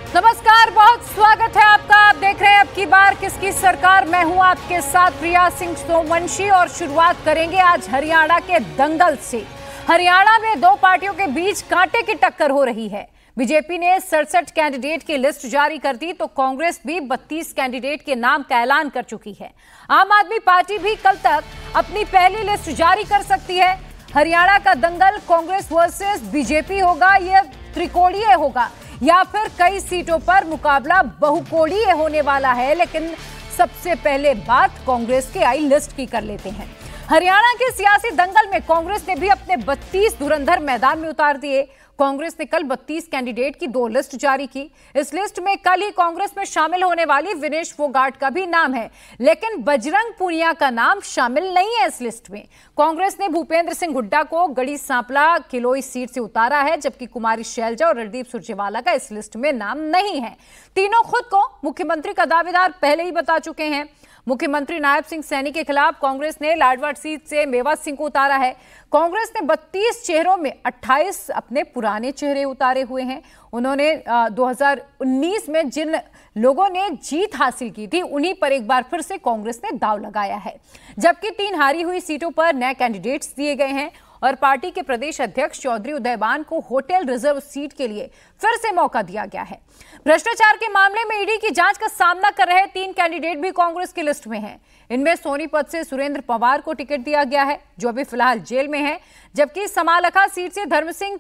नमस्कार, बहुत स्वागत है आपका। आप देख रहे हैं अब की बार किसकी सरकार। मैं हूं आपके साथ प्रिया सिंह सोमवंशी और शुरुआत करेंगे आज हरियाणा के दंगल से। हरियाणा में दो पार्टियों के बीच कांटे की टक्कर हो रही है। बीजेपी ने 67 कैंडिडेट की लिस्ट जारी कर दी तो कांग्रेस भी 32 कैंडिडेट के नाम का ऐलान कर चुकी है। आम आदमी पार्टी भी कल तक अपनी पहली लिस्ट जारी कर सकती है। हरियाणा का दंगल कांग्रेस वर्सेस बीजेपी होगा, यह त्रिकोणीय होगा या फिर कई सीटों पर मुकाबला बहुकोणीय होने वाला है। लेकिन सबसे पहले बात कांग्रेस की आई लिस्ट की कर लेते हैं। हरियाणा के सियासी दंगल में कांग्रेस ने भी अपने 32 धुरंधर मैदान में उतार दिए। कांग्रेस ने कल 32 कैंडिडेट की 2 लिस्ट जारी की। इस लिस्ट में कल ही कांग्रेस में शामिल होने वाली विनेश फोगाट का भी नाम है, लेकिन बजरंग पूनिया का नाम शामिल नहीं है इस लिस्ट में। कांग्रेस ने भूपेंद्र सिंह हुड्डा को गढ़ी सांपला किलोई सीट से उतारा है, जबकि कुमारी शैलजा और रणदीप सुरजेवाला का इस लिस्ट में नाम नहीं है। तीनों खुद को मुख्यमंत्री का दावेदार पहले ही बता चुके हैं। मुख्यमंत्री नायब सिंह सैनी के खिलाफ कांग्रेस ने लाडवाड सीट से मेवात सिंह को उतारा है। कांग्रेस ने 32 चेहरों में 28 अपने पुराने चेहरे उतारे हुए हैं। उन्होंने 2019 में जिन लोगों ने जीत हासिल की थी उन्हीं पर एक बार फिर से कांग्रेस ने दांव लगाया है, जबकि 3 हारी हुई सीटों पर नए कैंडिडेट्स दिए गए हैं और पार्टी के प्रदेश अध्यक्ष चौधरी उदयबान को होटल रिजर्व सीट के लिए फिर से मौका दिया गया है। भ्रष्टाचार के मामले में ईडी की जांच का सामना कर रहे 3 कैंडिडेट भी कांग्रेस की लिस्ट में हैं। इनमें सोनीपत से सुरेंद्र पवार को टिकट दिया गया है, जो अभी फिलहाल जेल में है, जबकि समालखा सीट से धर्म सिंह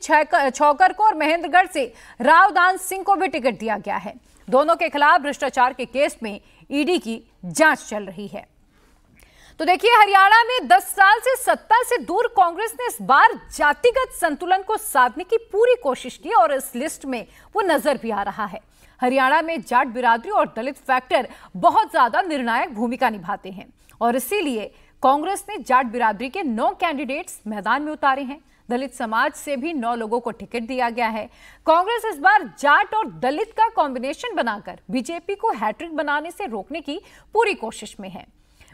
छौकर को और महेंद्रगढ़ से रावदान सिंह को भी टिकट दिया गया है। दोनों के खिलाफ भ्रष्टाचार के केस में ईडी की जांच चल रही है। तो देखिए, हरियाणा में 10 साल से सत्ता से दूर कांग्रेस ने इस बार जातिगत संतुलन को साधने की पूरी कोशिश की और इस लिस्ट में वो नजर भी आ रहा है। हरियाणा में जाट बिरादरी और दलित फैक्टर बहुत ज्यादा निर्णायक भूमिका निभाते हैं और इसीलिए कांग्रेस ने जाट बिरादरी के 9 कैंडिडेट्स मैदान में उतारे हैं। दलित समाज से भी 9 लोगों को टिकट दिया गया है। कांग्रेस इस बार जाट और दलित का कॉम्बिनेशन बनाकर बीजेपी को हैट्रिक बनाने से रोकने की पूरी कोशिश में है।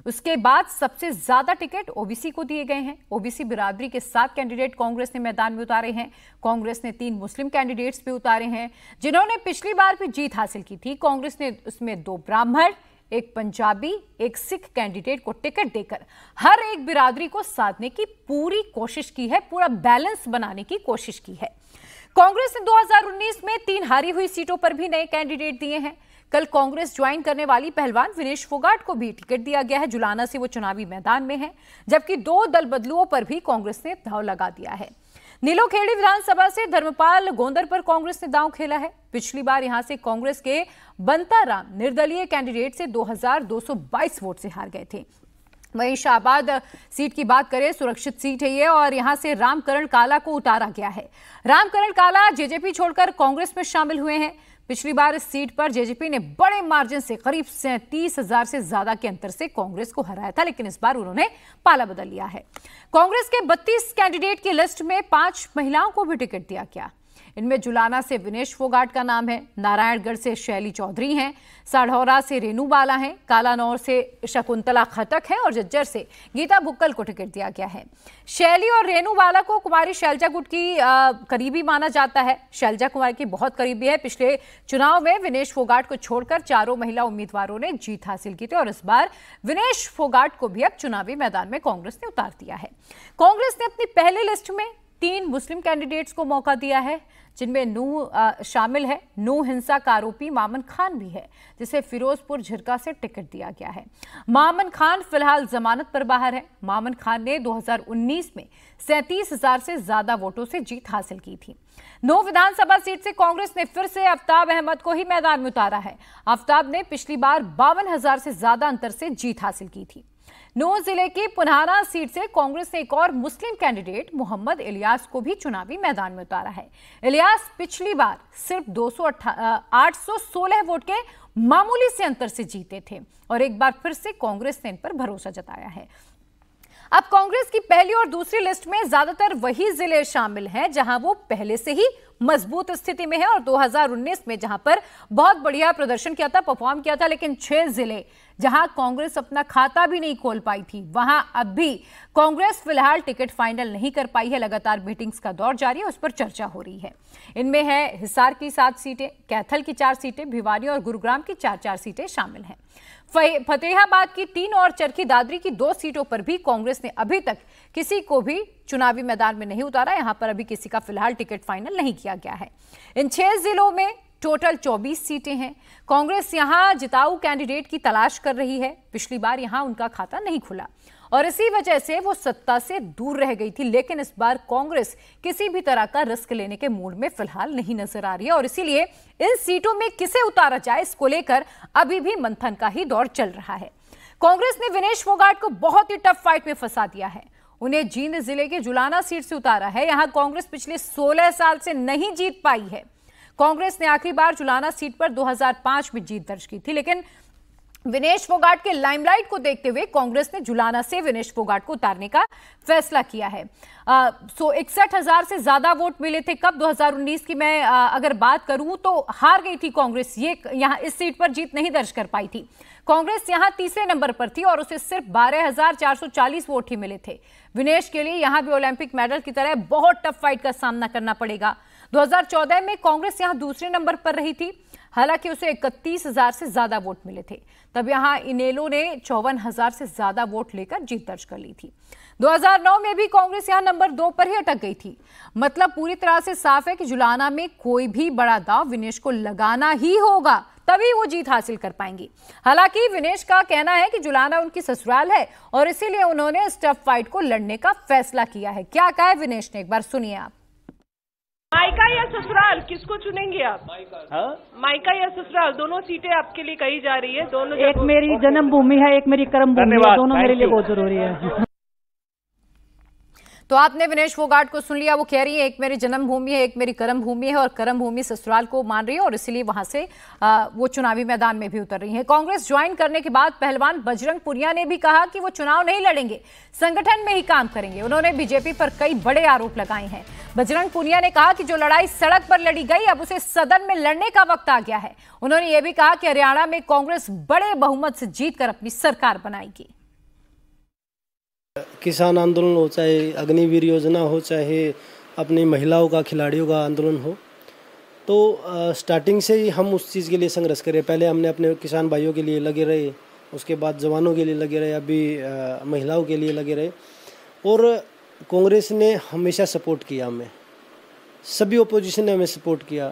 उसके बाद सबसे ज्यादा टिकट ओबीसी को दिए गए हैं। ओबीसी बिरादरी के 7 कैंडिडेट कांग्रेस ने मैदान में उतारे हैं। कांग्रेस ने 3 मुस्लिम कैंडिडेट्स भी उतारे हैं, जिन्होंने पिछली बार भी जीत हासिल की थी। कांग्रेस ने उसमें 2 ब्राह्मण, 1 पंजाबी, 1 सिख कैंडिडेट को टिकट देकर हर एक बिरादरी को साधने की पूरी कोशिश की है, पूरा बैलेंस बनाने की कोशिश की है। कांग्रेस ने 2019 में 3 हारी हुई सीटों पर भी नए कैंडिडेट दिए हैं। कल कांग्रेस ज्वाइन करने वाली पहलवान विनेश फोगाट को भी टिकट दिया गया है। जुलाना से वो चुनावी मैदान में है, जबकि 2 दल बदलुओं पर भी कांग्रेस ने दांव लगा दिया है। नीलोखेड़ी विधानसभा से धर्मपाल गोंदर पर कांग्रेस ने दांव खेला है। पिछली बार यहां से कांग्रेस के बंताराम निर्दलीय कैंडिडेट से 2222 वोट से हार गए थे। वहीं शाहबाद सीट की बात करें, सुरक्षित सीट है ये और यहां से रामकरण काला को उतारा गया है। रामकरण काला जेजेपी छोड़कर कांग्रेस में शामिल हुए हैं। पिछली बार इस सीट पर जेजेपी ने बड़े मार्जिन से करीब 37,000 से ज्यादा के अंतर से कांग्रेस को हराया था, लेकिन इस बार उन्होंने पाला बदल लिया है। कांग्रेस के 32 कैंडिडेट की लिस्ट में 5 महिलाओं को भी टिकट दिया गया। इनमें जुलाना से विनेश फोगाट का नाम है, नारायणगढ़ से शैली चौधरी हैं, साढ़ौरा से रेनू बाला हैं, कालानौर से शकुंतला खटक है और जज्जर से गीता भुक्कल को टिकट दिया गया है। शैली और रेनू बाला को कुमारी शैलजा गुट की करीबी माना जाता है। शैलजा कुमारी की बहुत करीबी है। पिछले चुनाव में विनेश फोगाट को छोड़कर 4 महिला उम्मीदवारों ने जीत हासिल की थी और इस बार विनेश फोगाट को भी अब चुनावी मैदान में कांग्रेस ने उतार दिया है। कांग्रेस ने अपनी पहली लिस्ट में 3 मुस्लिम कैंडिडेट्स को मौका दिया है, जिनमें नूह शामिल है। नूह हिंसा का आरोपी मामन खान भी है, जिसे फिरोजपुर झिरका से टिकट दिया गया है। मामन खान फिलहाल जमानत पर बाहर है। मामन खान ने 2019 में 37,000 से ज्यादा वोटों से जीत हासिल की थी। नूह विधानसभा सीट से कांग्रेस ने फिर से आफ्ताब अहमद को ही मैदान में उतारा है। आफ्ताब ने पिछली बार 52,000 से ज्यादा अंतर से जीत हासिल की थी। नूह जिले की पुनहाना सीट से कांग्रेस ने एक और मुस्लिम कैंडिडेट मोहम्मद इलियास को भी चुनावी मैदान में उतारा है। इलियास पिछली बार सिर्फ 816 वोट के मामूली से अंतर से जीते थे और एक बार फिर से कांग्रेस ने इन पर भरोसा जताया है। अब कांग्रेस की पहली और दूसरी लिस्ट में ज्यादातर वही जिले शामिल हैं जहां वो पहले से ही मजबूत स्थिति में है और 2019 में जहां पर बहुत बढ़िया प्रदर्शन किया था, परफॉर्म किया था, लेकिन 6 जिले जहां कांग्रेस अपना खाता भी नहीं खोल पाई थी, वहां अब भी कांग्रेस फिलहाल टिकट फाइनल नहीं कर पाई है। लगातार मीटिंग्स का दौर जारी है, उस पर चर्चा हो रही है। इनमें है हिसार की 7 सीटें, कैथल की 4 सीटें, भिवानी और गुरुग्राम की 4-4 सीटें शामिल हैं। फतेहाबाद की 3 और चरखी दादरी की 2 सीटों पर भी कांग्रेस ने अभी तक किसी को भी चुनावी मैदान में नहीं उतारा। यहां पर अभी किसी का फिलहाल टिकट फाइनल नहीं किया गया है। इन 6 जिलों में टोटल 24 सीटें हैं। कांग्रेस यहां जिताऊ कैंडिडेट की तलाश कर रही है। पिछली बार यहां उनका खाता नहीं खुला और इसी वजह से वो सत्ता से दूर रह गई थी, लेकिन इस बार कांग्रेस किसी भी तरह का रिस्क लेने के मूड में फिलहाल नहीं नजर आ रही है और इसीलिए इन सीटों में किसे उतारा जाए, इसको लेकर अभी भी मंथन का ही दौर चल रहा है। कांग्रेस ने विनेश फोगाट को बहुत ही टफ फाइट में फंसा दिया है। उन्हें जींद जिले के जुलाना सीट से उतारा है। यहां कांग्रेस पिछले 16 साल से नहीं जीत पाई है। कांग्रेस ने आखिरी बार जुलाना सीट पर 2005 में जीत दर्ज की थी, लेकिन विनेश फोगाट के लाइमलाइट को देखते हुए कांग्रेस ने जुलाना से विनेश फोगाट को उतारने का फैसला किया है। 61,000 से ज्यादा वोट मिले थे। कब 2019 की मैं अगर बात करूं तो हार गई थी कांग्रेस, ये यहां इस सीट पर जीत नहीं दर्ज कर पाई थी। कांग्रेस यहां तीसरे नंबर पर थी और उसे सिर्फ 12,440 वोट ही मिले थे। विनेश के लिए यहां भी ओलंपिक मेडल की तरह बहुत टफ फाइट का सामना करना पड़ेगा। 2014 में कांग्रेस यहां दूसरे नंबर पर रही थी, हालांकि उसे 31,000 से ज्यादा वोट मिले थे। तब यहां इनेलो ने 54,000 से ज्यादा वोट लेकर जीत दर्ज कर ली थी। 2009 में भी कांग्रेस यहां नंबर 2 पर ही अटक गई थी। मतलब पूरी तरह से साफ है कि जुलाना में कोई भी बड़ा दांव विनेश को लगाना ही होगा, तभी वो जीत हासिल कर पाएंगी। हालांकि विनेश का कहना है कि जुलाना उनकी ससुराल है और इसीलिए उन्होंने इस टफ फाइट को लड़ने का फैसला किया है। क्या कहा है विनेश ने, एक बार सुनिए आप। मायका या ससुराल किसको चुनेंगे आप? मायका या ससुराल दोनों सीटें आपके लिए कही जा रही है। दोनों एक मेरी जन्मभूमि है, एक मेरी कर्म भूमि है, दोनों मेरे लिए बहुत जरूरी है। तो आपने विनेश फोगाट को सुन लिया। वो कह रही है एक मेरी जन्मभूमि है, एक मेरी कर्म भूमि है और कर्म भूमि ससुराल को मान रही है और इसलिए वहां से वो चुनावी मैदान में भी उतर रही है। कांग्रेस ज्वाइन करने के बाद पहलवान बजरंग पुनिया ने भी कहा कि वो चुनाव नहीं लड़ेंगे, संगठन में ही काम करेंगे। उन्होंने बीजेपी पर कई बड़े आरोप लगाए हैं। बजरंग पुनिया ने कहा कि जो लड़ाई सड़क पर लड़ी गई, अब उसे सदन में लड़ने का वक्त आ गया है। उन्होंने ये भी कहा कि हरियाणा में कांग्रेस बड़े बहुमत से जीतकर अपनी सरकार बनाएगी। किसान आंदोलन हो, चाहे अग्निवीर योजना हो, चाहे अपनी महिलाओं का, खिलाड़ियों का आंदोलन हो, तो स्टार्टिंग से ही हम उस चीज़ के लिए संघर्ष करें। पहले हमने अपने किसान भाइयों के लिए लगे रहे, उसके बाद जवानों के लिए लगे रहे, अभी महिलाओं के लिए लगे रहे और कांग्रेस ने हमेशा सपोर्ट किया हमें, सभी ओपोजिशन ने हमें सपोर्ट किया।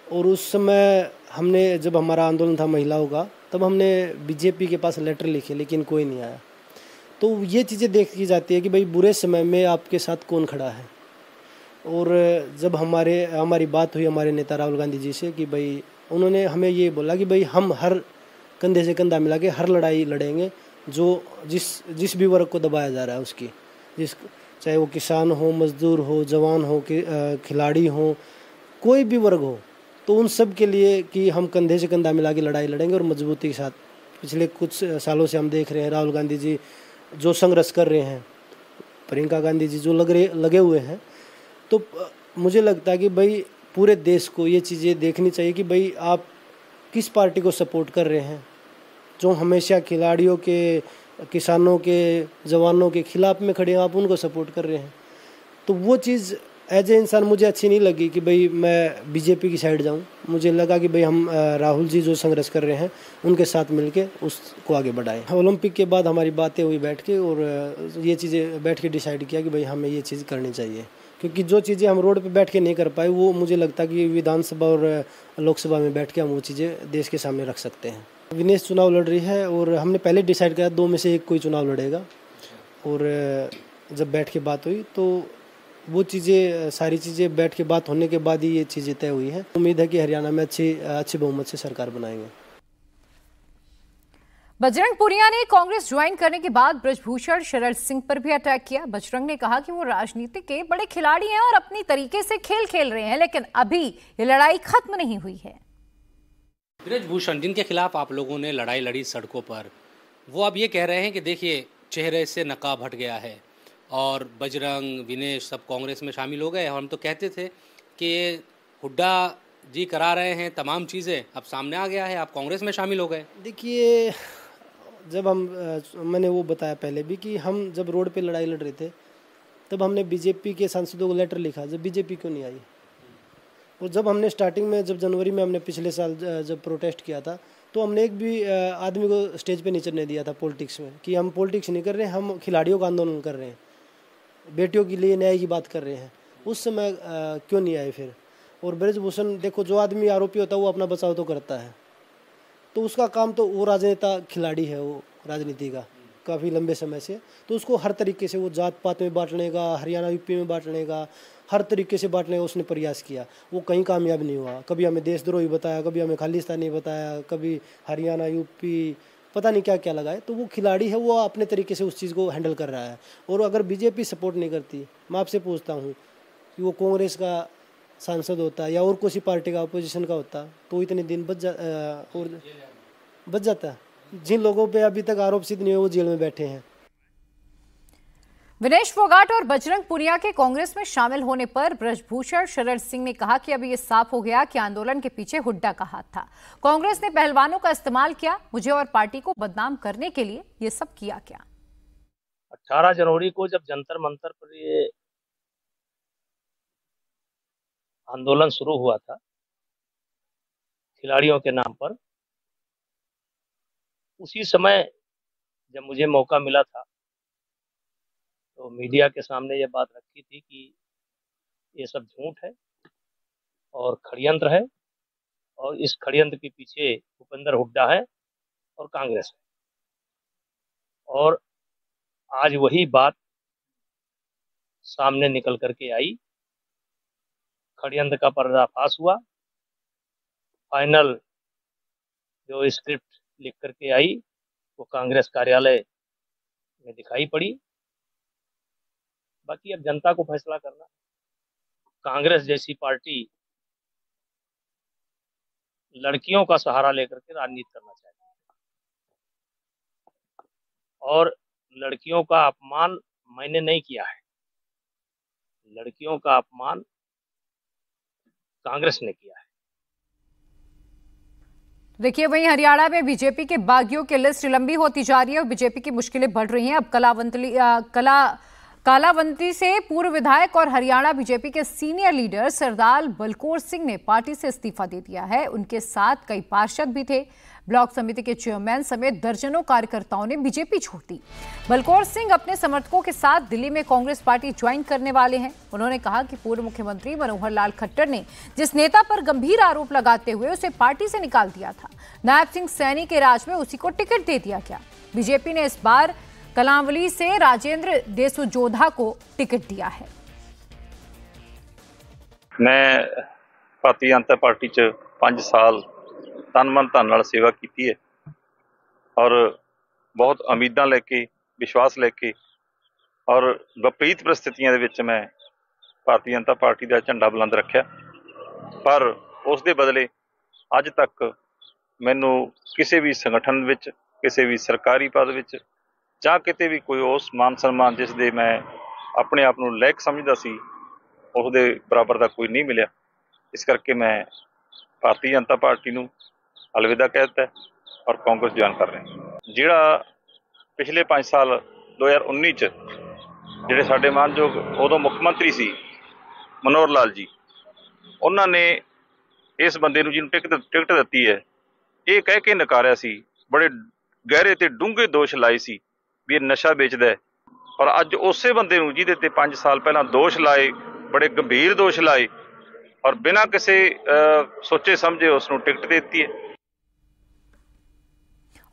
और उस समय हमने, जब हमारा आंदोलन था महिलाओं का, तब हमने बीजेपी के पास लेटर लिखे, लेकिन कोई नहीं आया। तो ये चीज़ें देखी जाती है कि भाई बुरे समय में आपके साथ कौन खड़ा है। और जब हमारी बात हुई हमारे नेता राहुल गांधी जी से कि भाई, उन्होंने हमें ये बोला कि भाई हम हर कंधे से कंधा मिला के हर लड़ाई लड़ेंगे जो जिस भी वर्ग को दबाया जा रहा है उसकी, चाहे वो किसान हो, मजदूर हो, जवान हो, खिलाड़ी हो, कोई भी वर्ग हो, तो उन सब के लिए कि हम कंधे से कंधा मिला के लड़ाई लड़ेंगे और मजबूती के साथ। पिछले कुछ सालों से हम देख रहे हैं राहुल गांधी जी जो संघर्ष कर रहे हैं, प्रियंका गांधी जी जो लगे हुए हैं। तो मुझे लगता है कि भाई पूरे देश को ये चीज़ें देखनी चाहिए कि भाई आप किस पार्टी को सपोर्ट कर रहे हैं, जो हमेशा खिलाड़ियों के, किसानों के, जवानों के खिलाफ में खड़े हैं, आप उनको सपोर्ट कर रहे हैं। तो वो चीज़ एज ए इंसान मुझे अच्छी नहीं लगी कि भाई मैं बीजेपी की साइड जाऊं। मुझे लगा कि भाई हम राहुल जी जो संघर्ष कर रहे हैं उनके साथ मिलके उसको आगे बढ़ाएं। ओलंपिक के बाद हमारी बातें हुई बैठ के और ये चीज़ें बैठ के डिसाइड किया कि भाई हमें ये चीज़ करनी चाहिए, क्योंकि जो चीज़ें हम रोड पे बैठ के नहीं कर पाए वो मुझे लगता है कि विधानसभा और लोकसभा में बैठ के हम वो चीज़ें देश के सामने रख सकते हैं। विनेश चुनाव लड़ रही है और हमने पहले डिसाइड किया 2 में से एक कोई चुनाव लड़ेगा। और जब बैठ के बात हुई तो वो चीज़ें, सारी चीज़ें बैठ के बात होने के बाद ही ये चीज़ें तय हुई है। उम्मीद है कि हरियाणा में अच्छी बहुमत से सरकार बनाएंगे। बजरंग पुनिया ने कांग्रेस ज्वाइन करने के बाद बृजभूषण शरण सिंह पर भी अटैक किया। बजरंग ने कहा कि वो राजनीति के बड़े खिलाड़ी हैं और अपनी तरीके से खेल रहे हैं, लेकिन अभी ये लड़ाई खत्म नहीं हुई है। बृजभूषण, जिनके खिलाफ आप लोगों ने लड़ाई लड़ी सड़कों पर, वो अब ये कह रहे हैं कि देखिए चेहरे से नकाब हट गया है और बजरंग, विनेश सब कांग्रेस में शामिल हो गए। हम तो कहते थे कि ये हुड्डा जी करा रहे हैं तमाम चीज़ें, अब सामने आ गया है, आप कांग्रेस में शामिल हो गए। देखिए, जब मैंने वो बताया पहले भी कि हम जब रोड पे लड़ाई लड़ रहे थे तब हमने बीजेपी के सांसदों को लेटर लिखा, जब बीजेपी क्यों नहीं आई। और जब हमने स्टार्टिंग में, जब जनवरी में हमने पिछले साल जब प्रोटेस्ट किया था, तो हमने एक भी आदमी को स्टेज पे नहीं चढ़ने दिया था पॉलिटिक्स में, कि हम पॉलिटिक्स नहीं कर रहे हैं, हम खिलाड़ियों का आंदोलन कर रहे हैं, बेटियों के लिए न्याय की बात कर रहे हैं। उस समय क्यों नहीं आए फिर। और ब्रजभूषण, देखो, जो आदमी आरोपी होता है वो अपना बचाव तो करता है, तो उसका काम तो, वो राजनेता खिलाड़ी है, वो राजनीति का काफ़ी लंबे समय से, तो उसको हर तरीके से वो जात पात में बांटने का, हरियाणा यूपी में बांटने का, हर तरीके से बांटने का उसने प्रयास किया। वो कहीं कामयाब नहीं हुआ। कभी हमें देशद्रोही बताया, कभी हमें खालिस्तानी बताया, कभी हरियाणा यूपी पता नहीं क्या क्या लगाए। तो वो खिलाड़ी है, वो अपने तरीके से उस चीज़ को हैंडल कर रहा है। और अगर बीजेपी सपोर्ट नहीं करती, मैं आपसे पूछता हूँ कि वो कांग्रेस का सांसद होता या और किसी पार्टी का, अपोजिशन का होता, तो इतने दिन बच जाता। जिन लोगों पे अभी तक आरोप सिद्ध नहीं हुए वो जेल में बैठे हैं। विनेश फोगाट और बजरंग पुनिया के कांग्रेस में शामिल होने पर ब्रजभूषण शरण सिंह ने कहा कि अब ये साफ हो गया कि आंदोलन के पीछे हुड्डा का हाथ था। कांग्रेस ने पहलवानों का इस्तेमाल किया, मुझे और पार्टी को बदनाम करने के लिए ये सब किया क्या। 18 जनवरी को जब जंतर मंतर पर ये आंदोलन शुरू हुआ था खिलाड़ियों के नाम पर, उसी समय जब मुझे मौका मिला था तो मीडिया के सामने ये बात रखी थी कि ये सब झूठ है और षड्यंत्र है, और इस षड्यंत्र के पीछे भूपेंद्र हुड्डा है और कांग्रेस है। और आज वही बात सामने निकल करके आई, षड्यंत्र का पर्दाफाश हुआ। फाइनल जो स्क्रिप्ट लिख करके आई वो कांग्रेस कार्यालय में दिखाई पड़ी। बाकी अब जनता को फैसला करना। कांग्रेस जैसी पार्टी लड़कियों का सहारा लेकर के राजनीति करना चाहती है, और लड़कियों का अपमान मैंने नहीं किया है, लड़कियों का अपमान कांग्रेस ने किया है। देखिए, वहीं हरियाणा में बीजेपी के बागियों की लिस्ट लंबी होती जा रही है और बीजेपी की मुश्किलें बढ़ रही हैं। अब कालावंती से पूर्व विधायक और हरियाणा बीजेपी के सीनियर लीडर सरदार बलकौर सिंह ने पार्टी से इस्तीफा दे दिया है। उनके साथ कई पार्षद भी थे। ब्लॉक समिति के चेयरमैन समेत दर्जनों कार्यकर्ताओं ने बीजेपी छोड़ दी। बलकौर सिंह अपने समर्थकों के साथ दिल्ली में कांग्रेस पार्टी ज्वाइन करने वाले हैं। उन्होंने कहा कि पूर्व मुख्यमंत्री मनोहर लाल खट्टर ने जिस नेता पर गंभीर आरोप लगाते हुए उसे पार्टी से निकाल दिया था, नायब सिंह सैनी के राज में उसी को टिकट दे दिया गया। बीजेपी ने इस बार कलांवली से राजेंद्र देसुजोधा को टिकट दिया है। मैं भारतीय जनता पार्टी च 5 साल तन मन धन नाल सेवा की है और बहुत उम्मीदां लेके, विश्वास लेके और विपरीत परिस्थितियों दे विच मैं भारतीय जनता पार्टी का झंडा बुलंद रखा, पर उस दे बदले अज तक मैनू किसी भी संगठन विच, किसी भी सरकारी पद विच जां किते भी कोई उस मान सन्मान जिस दे मैं अपने आप नूं लायक समझदा सी उस दे बराबर दा कोई नहीं मिलिया। इस करके मैं भारतीय जनता पार्टी नूं अलविदा कहता है और कांग्रेस ज्वाइन कर रहे हैं। जिहड़ा पिछले 5 साल 2019 च जिहड़े साडे मानयोग उदों मुख मंत्री सी मनोहर लाल जी, उन्होंने इस बंदे नूं जिन्होंने टिकट दित्ती है ये कह के नकारिया सी, बड़े गहरे ते डूंघे दोष लाए सी भी ये नशा बेचदा है। पर अज उसे बंदे नूं जिहदे ते 5 साल पहला दोष लाए, बड़े गंभीर दोष लाए और बिना किसी सोचे समझे उसनूं टिकट दे दी है।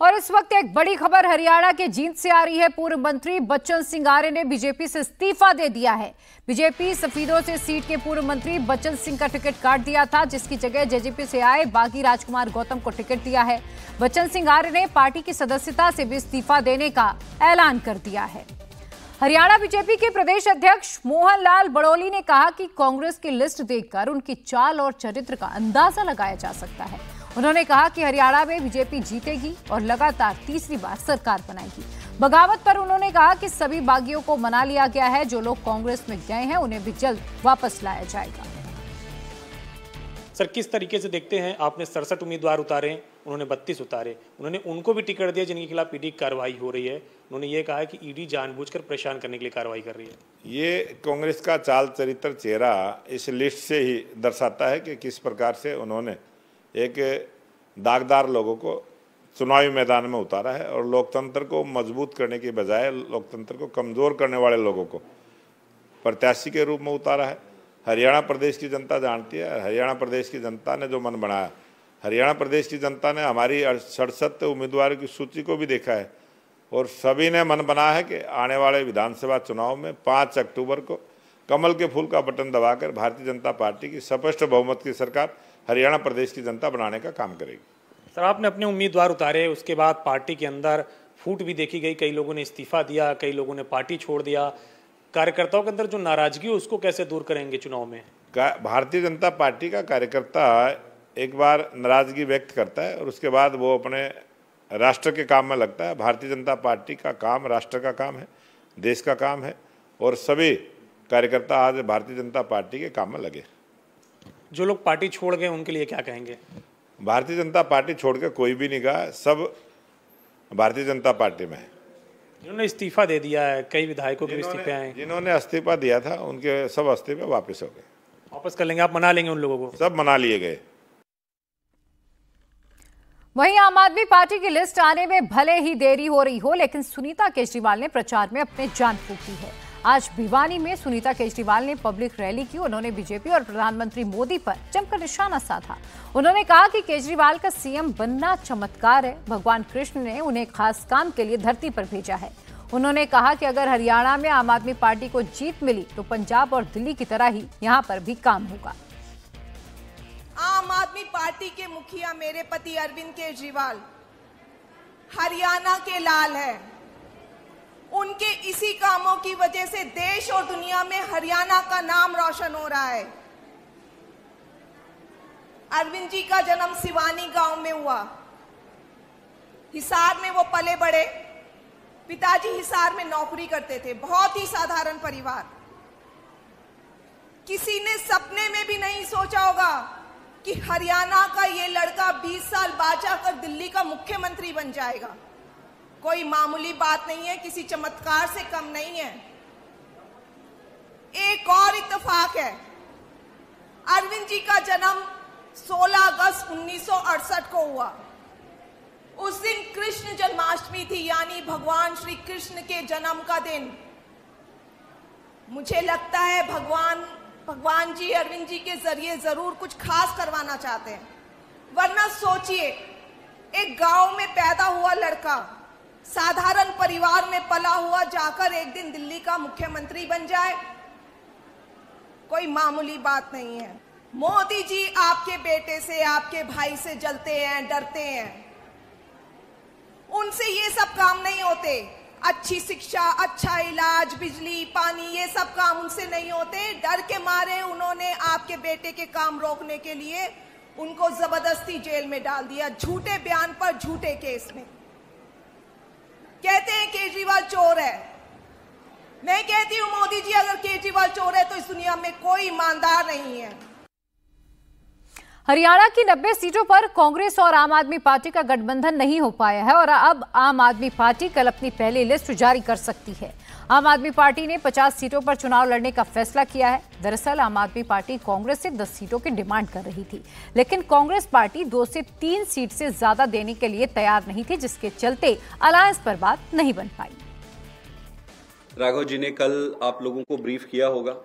और इस वक्त एक बड़ी खबर हरियाणा के जींद से आ रही है। पूर्व मंत्री बच्चन सिंह आर्य ने बीजेपी से इस्तीफा दे दिया है। बीजेपी सफीदों से सीट के पूर्व मंत्री बच्चन सिंह का टिकट काट दिया था, जिसकी जगह जेजेपी से आए बागी राजकुमार गौतम को टिकट दिया है। बच्चन सिंह आर्य ने पार्टी की सदस्यता से भी इस्तीफा देने का ऐलान कर दिया है। हरियाणा बीजेपी के प्रदेश अध्यक्ष मोहन लाल बड़ोली ने कहा कि कांग्रेस की लिस्ट देखकर उनकी चाल और चरित्र का अंदाजा लगाया जा सकता है। उन्होंने कहा कि हरियाणा में बीजेपी जीतेगी और लगातार तीसरी बार सरकार बनाएगी। बगावत पर उन्होंने कहा कि सभी बागियों को मना लिया गया है। जो लोग कांग्रेस में गए हैं उन्हें भी जल्द वापस लाया जाएगा। सर किस तरीके से देखते हैं, आपने 67 उम्मीदवार उतारे, उन्होंने 32 उतारे, उन्होंने उनको भी टिकट दिया जिनके खिलाफ ईडी की कार्रवाई हो रही है, उन्होंने ये कहा है कि ईडी जानबूझकर परेशान करने के लिए कार्रवाई कर रही है। ये कांग्रेस का चाल चरित्र चेहरा इस लिस्ट से ही दर्शाता है कि किस प्रकार से उन्होंने एक दागदार लोगों को चुनावी मैदान में उतारा है और लोकतंत्र को मजबूत करने की बजाय लोकतंत्र को कमज़ोर करने वाले लोगों को प्रत्याशी के रूप में उतारा है। हरियाणा प्रदेश की जनता जानती है, हरियाणा प्रदेश की जनता ने जो मन बनाया, हरियाणा प्रदेश की जनता ने हमारी 67 उम्मीदवारों की सूची को भी देखा है और सभी ने मन बनाया है कि आने वाले विधानसभा चुनाव में 5 अक्टूबर को कमल के फूल का बटन दबाकर भारतीय जनता पार्टी की स्पष्ट बहुमत की सरकार हरियाणा प्रदेश की जनता बनाने का काम करेगी। सर आपने अपने उम्मीदवार उतारे, उसके बाद पार्टी के अंदर फूट भी देखी गई, कई लोगों ने इस्तीफा दिया, कई लोगों ने पार्टी छोड़ दिया। कार्यकर्ताओं के अंदर जो नाराजगी है उसको कैसे दूर करेंगे चुनाव में? भारतीय जनता पार्टी का कार्यकर्ता एक बार नाराजगी व्यक्त करता है और उसके बाद वो अपने राष्ट्र के काम में लगता है। भारतीय जनता पार्टी का काम राष्ट्र का काम है, देश का काम है और सभी कार्यकर्ता आज भारतीय जनता पार्टी के काम में लगे। जो लोग पार्टी छोड़ गए उनके लिए क्या कहेंगे? भारतीय जनता पार्टी छोड़ के कोई भी नहीं गया, सब भारतीय जनता पार्टी में है। जिन्होंने इस्तीफा दे दिया है, कई विधायकों के इस्तीफे आए, जिन्होंने इस्तीफा दिया था उनके सब इस्तीफे वापस हो गए। वापस कर लेंगे, आप मना लेंगे उन लोगों को? सब मना लिए गए। वहीं आम आदमी पार्टी की लिस्ट आने में भले ही देरी हो रही हो, लेकिन सुनीता केजरीवाल ने प्रचार में अपने जान फूंकी है। आज भिवानी में सुनीता केजरीवाल ने पब्लिक रैली की। उन्होंने बीजेपी और प्रधानमंत्री मोदी पर जमकर निशाना साधा। उन्होंने कहा कि केजरीवाल का सीएम बनना चमत्कार है, भगवान कृष्ण ने उन्हें खास काम के लिए धरती पर भेजा है। उन्होंने कहा कि अगर हरियाणा में आम आदमी पार्टी को जीत मिली तो पंजाब और दिल्ली की तरह ही यहां पर भी काम होगा। आम आदमी पार्टी के मुखिया मेरे पति अरविंद केजरीवाल हरियाणा के लाल है। उनके इसी कामों की वजह से देश और दुनिया में हरियाणा का नाम रोशन हो रहा है। अरविंद जी का जन्म सिवानी गांव में हुआ। हिसार में वो पले बड़े। पिताजी हिसार में नौकरी करते थे। बहुत ही साधारण परिवार। किसी ने सपने में भी नहीं सोचा होगा कि हरियाणा का ये लड़का 20 साल बाद जाकर दिल्ली का मुख्यमंत्री बन जाएगा। कोई मामूली बात नहीं है, किसी चमत्कार से कम नहीं है। एक और इत्तेफाक है, अरविंद जी का जन्म 16 अगस्त 1968 को हुआ। उस दिन कृष्ण जन्माष्टमी थी, यानी भगवान श्री कृष्ण के जन्म का दिन। मुझे लगता है भगवान जी अरविंद जी के जरिए जरूर कुछ खास करवाना चाहते हैं। वरना सोचिए, एक गांव में पैदा हुआ लड़का, साधारण परिवार में पला हुआ, जाकर एक दिन दिल्ली का मुख्यमंत्री बन जाए, कोई मामूली बात नहीं है। मोदी जी आपके बेटे से, आपके भाई से जलते हैं, डरते हैं। उनसे ये सब काम नहीं होते। अच्छी शिक्षा, अच्छा इलाज, बिजली, पानी, ये सब काम उनसे नहीं होते। डर के मारे उन्होंने आपके बेटे के काम रोकने के लिए उनको जबरदस्ती जेल में डाल दिया, झूठे बयान पर, झूठे केस में। कहते हैं केजरीवाल चोर है। मैं कहती हूं मोदी जी, अगर केजरीवाल चोर है तो इस दुनिया में कोई ईमानदार नहीं है। हरियाणा की 90 सीटों पर कांग्रेस और आम आदमी पार्टी का गठबंधन नहीं हो पाया है और अब आम आदमी पार्टी कल अपनी पहली लिस्ट जारी कर सकती है। आम आदमी पार्टी ने 50 सीटों पर चुनाव लड़ने का फैसला किया है। दरअसल आम आदमी पार्टी कांग्रेस से 10 सीटों की डिमांड कर रही थी, लेकिन कांग्रेस पार्टी 2 से 3 सीट से ज्यादा देने के लिए तैयार नहीं थी, जिसके चलते अलायंस पर बात नहीं बन पाई। राघव जी ने कल आप लोगों को ब्रीफ किया होगा,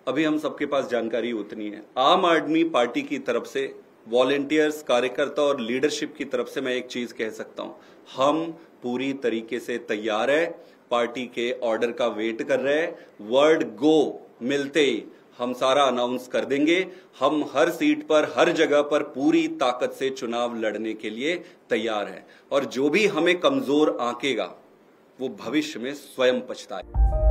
अभी हम सबके पास जानकारी उतनी है। आम आदमी पार्टी की तरफ से, वॉलेंटियर्स, कार्यकर्ता और लीडरशिप की तरफ से मैं एक चीज कह सकता हूं, हम पूरी तरीके से तैयार है, पार्टी के ऑर्डर का वेट कर रहे हैं। वर्ड गो मिलते ही हम सारा अनाउंस कर देंगे। हम हर सीट पर, हर जगह पर पूरी ताकत से चुनाव लड़ने के लिए तैयार हैं और जो भी हमें कमजोर आंकेगा वो भविष्य में स्वयं पछताए।